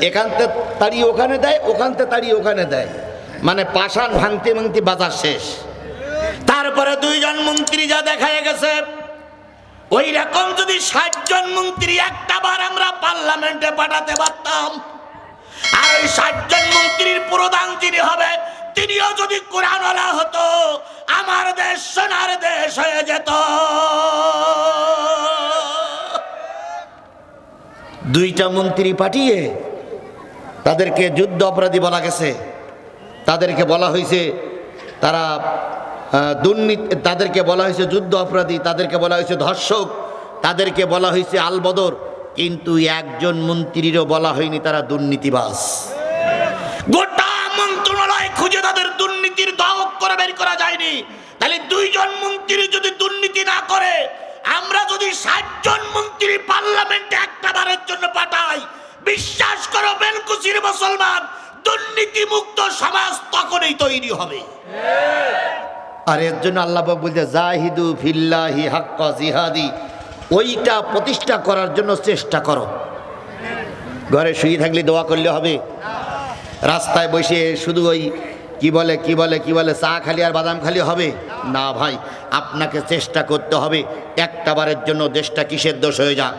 এখানতে তাড়ি ওখানে দেয়, ওখানতে তাড়ি ওখানে দেয়, মানে পাষাণ ভাঙতে ভাঙতে বাজার শেষ। তারপরে দুইজন মন্ত্রী যা দেখা গেছে, ওই রকম যদি 60 জন মন্ত্রী একটা বার আমরা পার্লামেন্টে পাঠাতে পারতাম, আর ওই 60 জন মন্ত্রীর প্রধান যিনি হবে তিনিও যদি কোরআনওয়ালা হতো, আমার দেশ সোনার দেশ হয়ে যেত। দুইটা মন্ত্রী পাঠিয়ে তাদেরকে যুদ্ধ অপরাধী বলা গেছে, তাদেরকে বলা হয়েছে তারা দুর্নীতি, তাদেরকে বলা হয়েছে যুদ্ধ অপরাধী, তাদেরকে বলা হয়েছে ধর্ষক, তাদেরকে বলা হয়েছে আলবদর, কিন্তু একজন মন্ত্রীরও বলা হয়নি তারা দুর্নীতিবাজ। গোটা মন্ত্রণালয় খুঁজে তাদের দুর্নীতির দাগ করে বের করা যায়নি। তাহলে দুইজন মন্ত্রী যদি দুর্নীতি না করে, আমরা যদি 60 জন মন্ত্রী পার্লামেন্টে একটা বারের জন্য পাঠাই, বিশ্বাস করো বেলকুচির মুসলমান, দুর্নীতি মুক্ত সমাজ তখনই তৈরি হবে। আর এর জন্য আল্লাহ পাক বলতে জাহিদু ফিল্লাহি হাক্কা জিহাদি, ওইটা প্রতিষ্ঠা করার জন্য চেষ্টা করো। ঘরে শুয়ে থাকলে দোয়া করলে হবে? রাস্তায় বসে শুধু ওই কি বলে চা খালি আর বাদাম খালি হবে না ভাই, আপনাকে চেষ্টা করতে হবে একটা বারের জন্য দেশটা কিসের দেশ হয়ে যাক।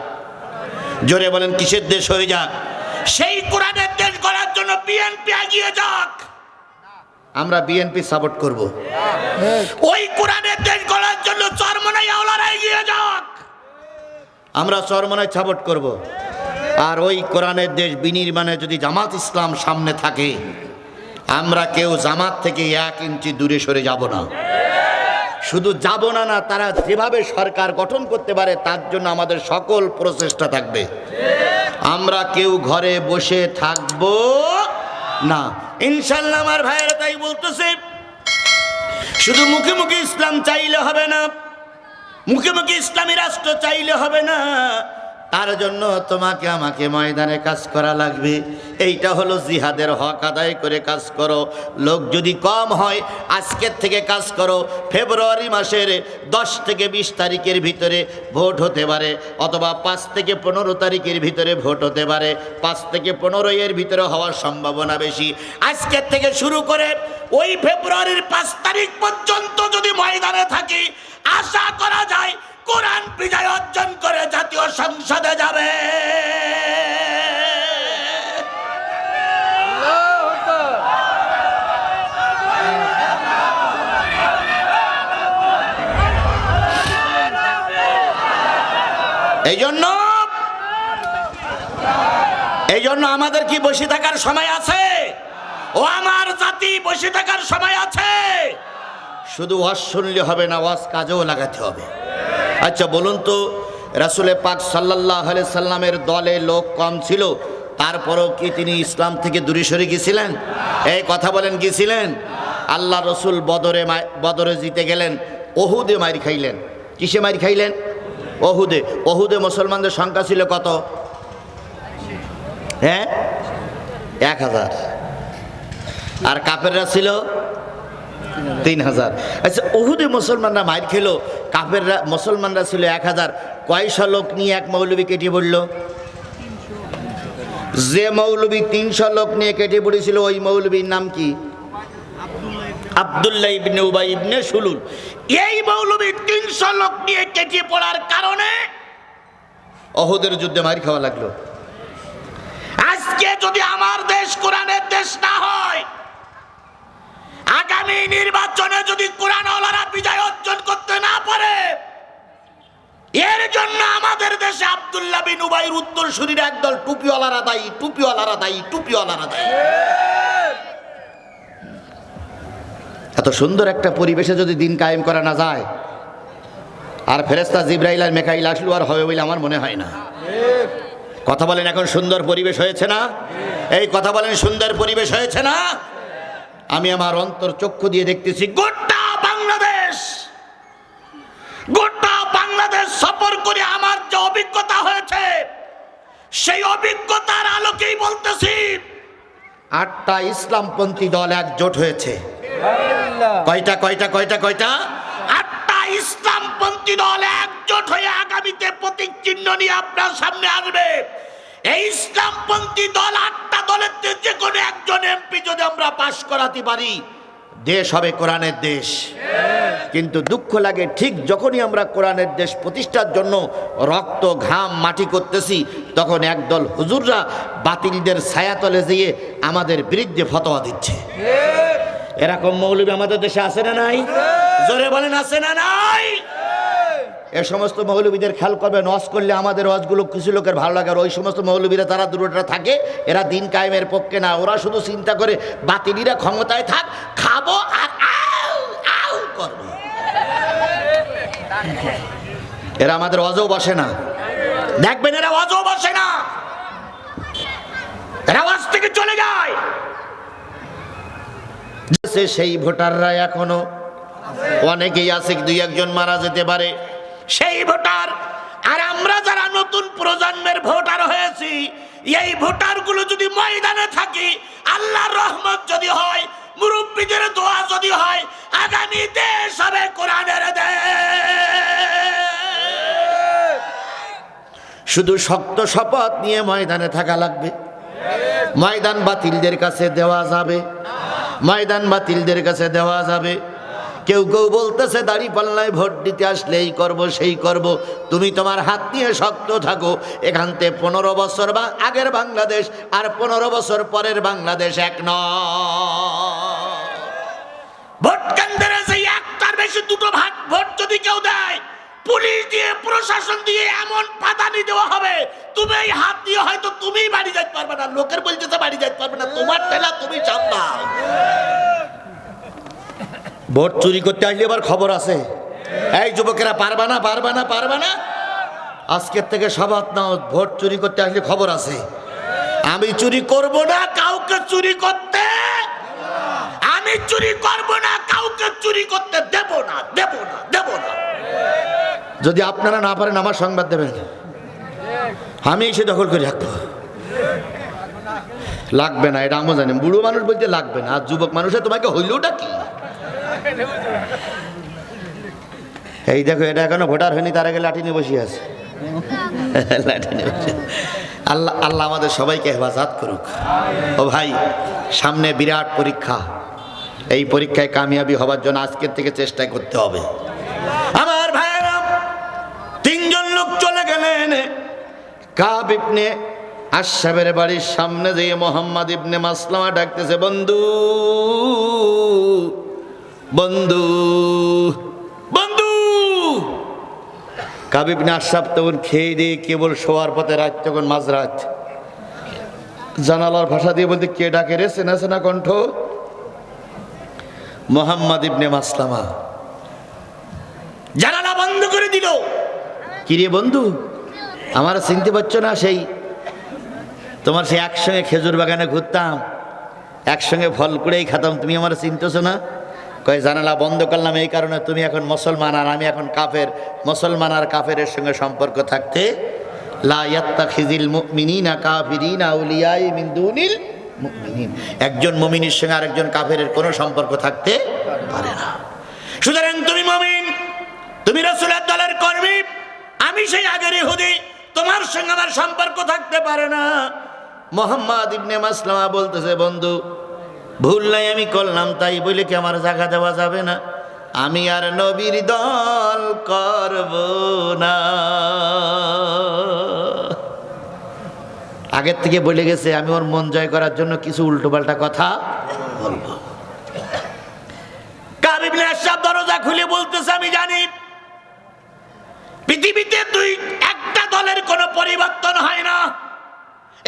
জোরে বলেন কিসের দেশ হয়ে যাক? সেই কোরআনের দেশ গড়ার জন্য বিএনপি এগিয়ে যাক, আমরা বিএনপি সাপোর্ট করব। ওই কোরআনের দেশ গড়ার জন্য চরমনাই আওলারা এগিয়ে যাক, আমরা চরমনাই সাপোর্ট করব। আর ওই কোরআনের দেশ বিনির্মাণে যদি জামাত ইসলাম সামনে থাকে, আমরা কেউ জামাত থেকে 1 ইঞ্চি দূরে সরে যাব না। শুধু যাব না, তারা যেভাবে সরকার গঠন করতে পারে তার জন্য আমাদের সকল প্রচেষ্টা থাকবে। আমরা কেউ ঘরে বসে থাকব না ইনশাআল্লাহ। আমার ভাইয়েরা তাই বলতেছে, শুধু মুখে মুখে ইসলাম চাইলে হবে না, মুখে মুখে ইসলামী রাষ্ট্র চাইলে হবে না, তার জন্য তোমাকে আমাকে ময়দানে কাজ করা লাগবে। এইটা হলো জিহাদের হক, আদায় করে কাজ করো। লোক যদি কম হয় আজকের থেকে কাজ করো, ফেব্রুয়ারি মাসের 10 থেকে 20 তারিখের ভিতরে ভোট হতে পারে, অথবা 5 থেকে 15 তারিখের ভিতরে ভোট হতে পারে। 5 থেকে 15 এর ভিতরে হওয়ার সম্ভাবনা বেশি। আজকের থেকে শুরু করে ওই ফেব্রুয়ারির 5 তারিখ পর্যন্ত যদি ময়দানে থাকি, আশা করা যায় কোরআন বিজয় অর্জন করে জাতীয় সংসদে যাবে। এই জন্য আমাদের কি বসে থাকার সময় আছে? ও আমার জাতি, বসে থাকার সময় আছে? শুধু ওয়াজ শুনলে হবে না, ওয়াজ কাজেও লাগাতে হবে। আচ্ছা বলুন তো, রাসূল পাক সাল্লাল্লাহু আলাইহি সাল্লামের দলে লোক কম ছিল, তারপরেও কি তিনি ইসলাম থেকে দূরে সরে গিয়েছিলেন? এই কথা বলেন, গিয়েছিলেন? আল্লাহ রসুল বদরে জিতে গেলেন, ওহুদে মার খাইলেন। কিসে মার খাইলেন? ওহুদে মুসলমানদের সংখ্যা ছিল কত? হ্যাঁ, 1000। আর কাফেররা ছিল 3000। আচ্ছা, ওহুদে মুসলমানরা মার খেলো, কাফেররা মুসলমানরা ছিল 1000। কয়শো লোক নিয়ে এক মৌলবী কেটে পড়ল? যে মৌলবী 300 লোক নিয়ে কেটে পড়েছিল, ওই মৌলবীর নাম কি? আব্দুল্লাহ ইবনে উবাই ইবনে সুলুল। এই মৌলবী 300 লোক নিয়ে কেটে পড়ার কারণে ওহুদের যুদ্ধে মার খাওয়া লাগলো। আজকে যদি আমার দেশ কোরআনের দেশ না হয়, আগামী নির্বাচনে যদি কোরআনওয়ালারা বিজয় অর্জন করতে না পারে, এর জন্য আমাদের দেশে আব্দুল্লাহ বিন উবাইর উত্তরসূরির একদল টুপিওয়ালারা দায়ী। এত সুন্দর একটা পরিবেশে যদি দিন কায়েম করা না যায়, আর ফেরেশতা জিবরাইল আর মিকাইল আসলো আর হবে বলে আমার মনে হয় না। কথা বলেন, এখন সুন্দর পরিবেশ হয়েছে না? এই কথা বলেন, সুন্দর পরিবেশ হয়েছে না? আমি আমার অন্তর চক্ষু দিয়ে দেখতেছি, গোটা বাংলাদেশ সফর করে আমার যে অভিজ্ঞতা হয়েছে, সেই অভিজ্ঞতার আলোকেই বলতেছি, 8টা ইসলামপন্থী দল একজোট হয়েছে। কয়টা? 8টা ইসলামপন্থী দল একজোট হয়ে আগামীতে প্রতীক চিহ্ন নিয়ে আপনার সামনে আসবে। এই ইসলামপন্থী দল 8টা দলের যে কোনো একজন এমপি যদি আমরা পাশ করাতে পারি, দেশ হবে কোরআনের দেশ। কিন্তু দুঃখ লাগে, ঠিক যখনই আমরা কোরআনের দেশ প্রতিষ্ঠার জন্য রক্ত ঘাম মাটি করতেছি, তখন একদল হুজুররা বাতিলদের ছায়াতলে যেয়ে আমাদের বিরুদ্ধে ফতোয়া দিচ্ছে। এরকম মৌলবী আমাদের দেশে আছে না নাই? জোরে বলেন, আছে না নাই? এ সমস্ত মৌলবীদের খেয়াল করবেন, ওয়াজ করলে আমাদের ওয়াজগুলো কিছু লোকের ভালো লাগে, আর ওই সমস্ত মৌলবীরা তারা দূরটা থাকে, এরা দিন কায়েমের পক্ষে না, ওরা শুধু চিন্তা করে বাতিলিরা ক্ষমতায় থাক, খাবো আর আউ আউ করবো। এরা আমাদের ওয়াজও বসে না, দেখবেন এরা ওয়াজও বসে না, এরা ওয়াজ থেকে চলে যায়। সেই ভোটাররা এখনো অনেকেই আছে, 2-1 মারা যেতে পারে, সেই ভোটার। আর আমরা যারা নতুন প্রজন্মের ভোটার হয়েছি, এই ভোটারগুলো যদি ময়দানে থাকি, আল্লাহর রহমত যদি হয়, মুরব্বীদের দোয়া যদি হয়, আগামী দেশ হবে কোরআনের দেশ। শুধু শক্ত শপথ নিয়ে ময়দানে থাকা লাগবে। ময়দান বাতিলদের কাছে দেওয়া যাবে, ময়দান বাতিলদের কাছে দেওয়া যাবে। কেউ কেউ বলতেছে দাঁড়িপাল্লায় ভোট দিতে আসলে এই করব সেই করব। তুমি তোমার হাত নিয়ে শক্ত থাকো। এখান থেকে 15 বছর আগের বাংলাদেশ আর 15 বছর পরের বাংলাদেশ এক নয়। ভোট কেন্দ্রে যে একটার বেশি 2টো ভাগ ভোট যদি কেউ দেয়, পুলিশ দিয়ে প্রশাসন দিয়ে এমন পাদানি দেওয়া হবে, তুমি এই হাত দিয়ে হয়তো তুমি বাড়ি যেতে পারবে না, লোকের বলতেছে বাড়ি যেতে পারবে না, তোমার ঠেলা তুমি সামলাও। ভোট চুরি করতে আসলে এবার খবর আছে, এই যুবকেরা পারবা না, পারবা না, পারবা না, আজকের থেকে শপথ নাও, ভোট চুরি করতে আসলে খবর আছে। আমি চুরি করব না, কাউকে চুরি করতে, আমি চুরি করব না, কাউকে চুরি করতে দেব না, দেব না, দেব না। যদি আপনারা না পারেন আমার সংবাদ দেবেন, আমি এসে দখল করে রাখবো। লাগবে না, এটা আমি জানি, বুড়ো মানুষ বলতে লাগবে না, আর যুবক মানুষে তোমাকে হইলটা কি? এই দেখো, এটা এখনো ভোটার হয়নি, তার আগে লাঠি নিয়ে বসে আছে। লাঠি নিয়ে বসে। আল্লাহ আল্লাহ আমাদের সবাইকে হেফাজত করুক। ও ভাই, সামনে বিরাট পরীক্ষা, এই পরীক্ষায় কামিয়াবি হবার জন্য আজকের থেকে চেষ্টা করতে হবে। আমার ভাইয়েরা, 3 জন লোক চলে গেলেন। কাব ইবনে আশরাফের বাড়ির সামনে যেয়ে মোহাম্মদ ইবনে মাসলামা ডাকতেছে, বন্ধু, বন্ধু, বন্ধু। কাব ইবনে আশরাফ তখন খেয়ে দিয়ে কেবল শোয়ার পথে, রাত তখন মাঝরাত, জানালার ভাষা দিয়ে বলতে, কে ডাকে রে? চেনা চেনা কণ্ঠ, মোহাম্মদ ইবনে মাসলামা। জানালা বন্ধ করে দিল। কিরে বন্ধু, আমার চিনতে পারছো না? সেই তোমার সেই একসঙ্গে খেজুর বাগানে ঘুরতাম, একসঙ্গে ফল কুড়েই খেতাম, তুমি আমার চিনতেছো না? কয়, জানালা বন্ধ করলাম এই কারণে, তুমি এখন মুসলমান আর আমি এখন কাফের। মুসলমান আর কাফেরের সঙ্গে সম্পর্ক থাকতে, লা ইয়াত্তাখিযিল মুমিনিনা কাফিরিনা আউলিয়া মিন দুনিল মুমিনিন, একজন মুমিনের সঙ্গে আরেকজন কাফেরের কোনো সম্পর্ক থাকতে পারে না। সুতরাং তুমি মুমিন, তুমি রাসূলের দলের কর্মী, আমি সেই আগের ইহুদি, তোমার সঙ্গে আমার সম্পর্ক থাকতে পারে না। মোহাম্মদ ইবনে মাসলামা বলতেছে, বন্ধু, ভুল নাই আমি করলাম, তাই বলে কি আমার জায়গা দেওয়া যাবে না? আমি আর নবীর দল করব না। আগের থেকে বলে গেছে, আমি ওর মন জয় করার জন্য কিছু উল্টোপাল্টা কথা বলবো। কাব ইবনে আশরাফ দরজা খুলে বলতেছে, আমি জানি পৃথিবীতে একটা দলের কোনো পরিবর্তন হয় না।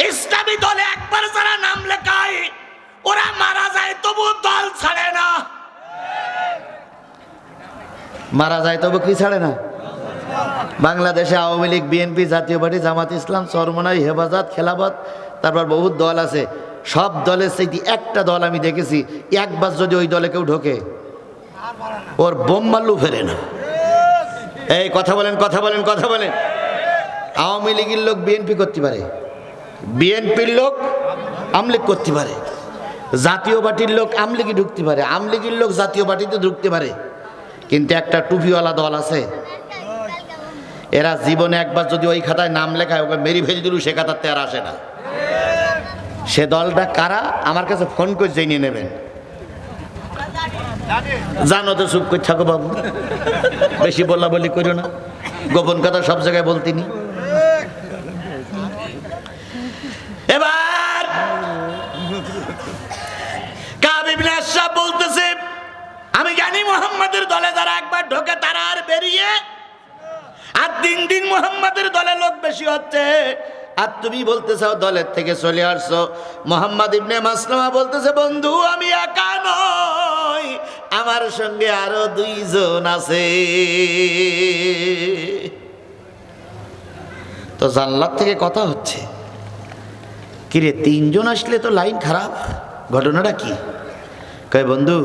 ইসলামী দলে একবার যারা নাম লেখায়, ওরা মারা যায় তবু দল ছাড়ে না। মারা যায় তবু কি ছাড়ে না? বাংলাদেশে আওয়ামী লীগ, বিএনপি, জাতীয় পার্টি, জামাত ইসলাম, চরমনাই, হেফাজত, খেলাফত, তারপর বহুত দল আছে। সব দলের সেই একটা দল আমি দেখেছি, একবার যদি ওই দলে কেউ ঢোকে, ওর বোম মারলেও ফেরে না। এই কথা বলেন, কথা বলেন, কথা বলেন। আওয়ামী লীগের লোক বিএনপি করতে পারে, বিএনপির লোক আমলিগ করতে পারে, জাতীয় পার্টির লোক আমলিগে ঢুকতে পারে, আমলিগের লোক জাতীয় পার্টিতে ঢুকতে পারে, কিন্তু একটা টুপিওয়ালা দল আছে, এরা জীবনে একবার যদি ওই খাতায় নাম লেখায় ওকে মেরি ফেল দিলু সে খাতাতে আর আসে না। সে দলটা কারা আমার কাছে ফোন করে জেনে নেবেন। জানো তো, চুপ করে থাকো বাবু, বেশি বলা বলি করো না, গোপন কথা সব জায়গায় বলতিনি। এবার কাব ইবনে আশরাফ বলতেছে, আমি জানি মুহাম্মাদের দলে যারা একবার ঢোকে তারা আর বেরিয়ে, আর দিন দিন মুহাম্মাদের দলে লোক বেশি হচ্ছে, আর তুমি বলতেছো দলের থেকে চলে আসছো। মুহাম্মদ ইবনে মাসলামা বলতেছে, বন্ধু আমি একা নই, আমার সঙ্গে আরো 2 জন আছে। তো জানলার থেকে কথা হচ্ছে, কিরে 3 জন আসলে তো লাইন খারাপ, ঘটনাটা কি? কয় বন্ধু,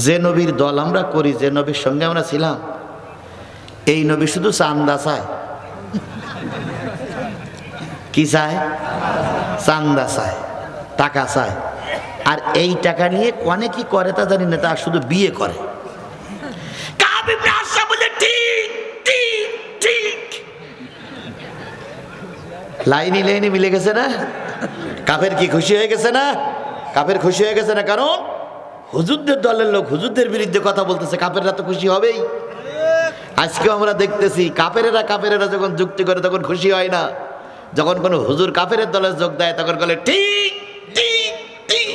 যে নবীর দল আমরা করি, যে নবীর সঙ্গে আমরা ছিলাম, এই নবী শুধু চান্দা চায়। কি চায়? চান্দা চায়, টাকা চায়। আর এই টাকা নিয়ে কনে কি করে তা জানি না, তা শুধু বিয়ে করে। কাব ইবনে আশরাফ বলে, ঠিক ঠিক ঠিক। লাইনি লাইনি মিলে গেছে না? কাফের কি খুশি হয়ে গেছে না? কাফের খুশি হয়ে গেছে না? কারণ হুজুরদের দলের লোক হুজুরদের বিরুদ্ধে কথা বলতেছে, কাফেররা তো খুশি হবেই। আজকেও আমরা দেখতেছি কাফেরেরা যখন যুক্তি করে তখন খুশি হয় না, যখন কোনো হুজুর কাফেরের দলে যোগ দেয় তখন বলে ঠিক ঠিক ঠিক।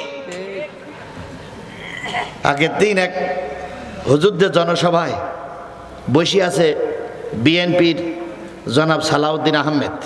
আগের দিন এক হুজুরদের জনসভায় বসে আছে বিএনপির জনাব সালাউদ্দিন আহমেদ।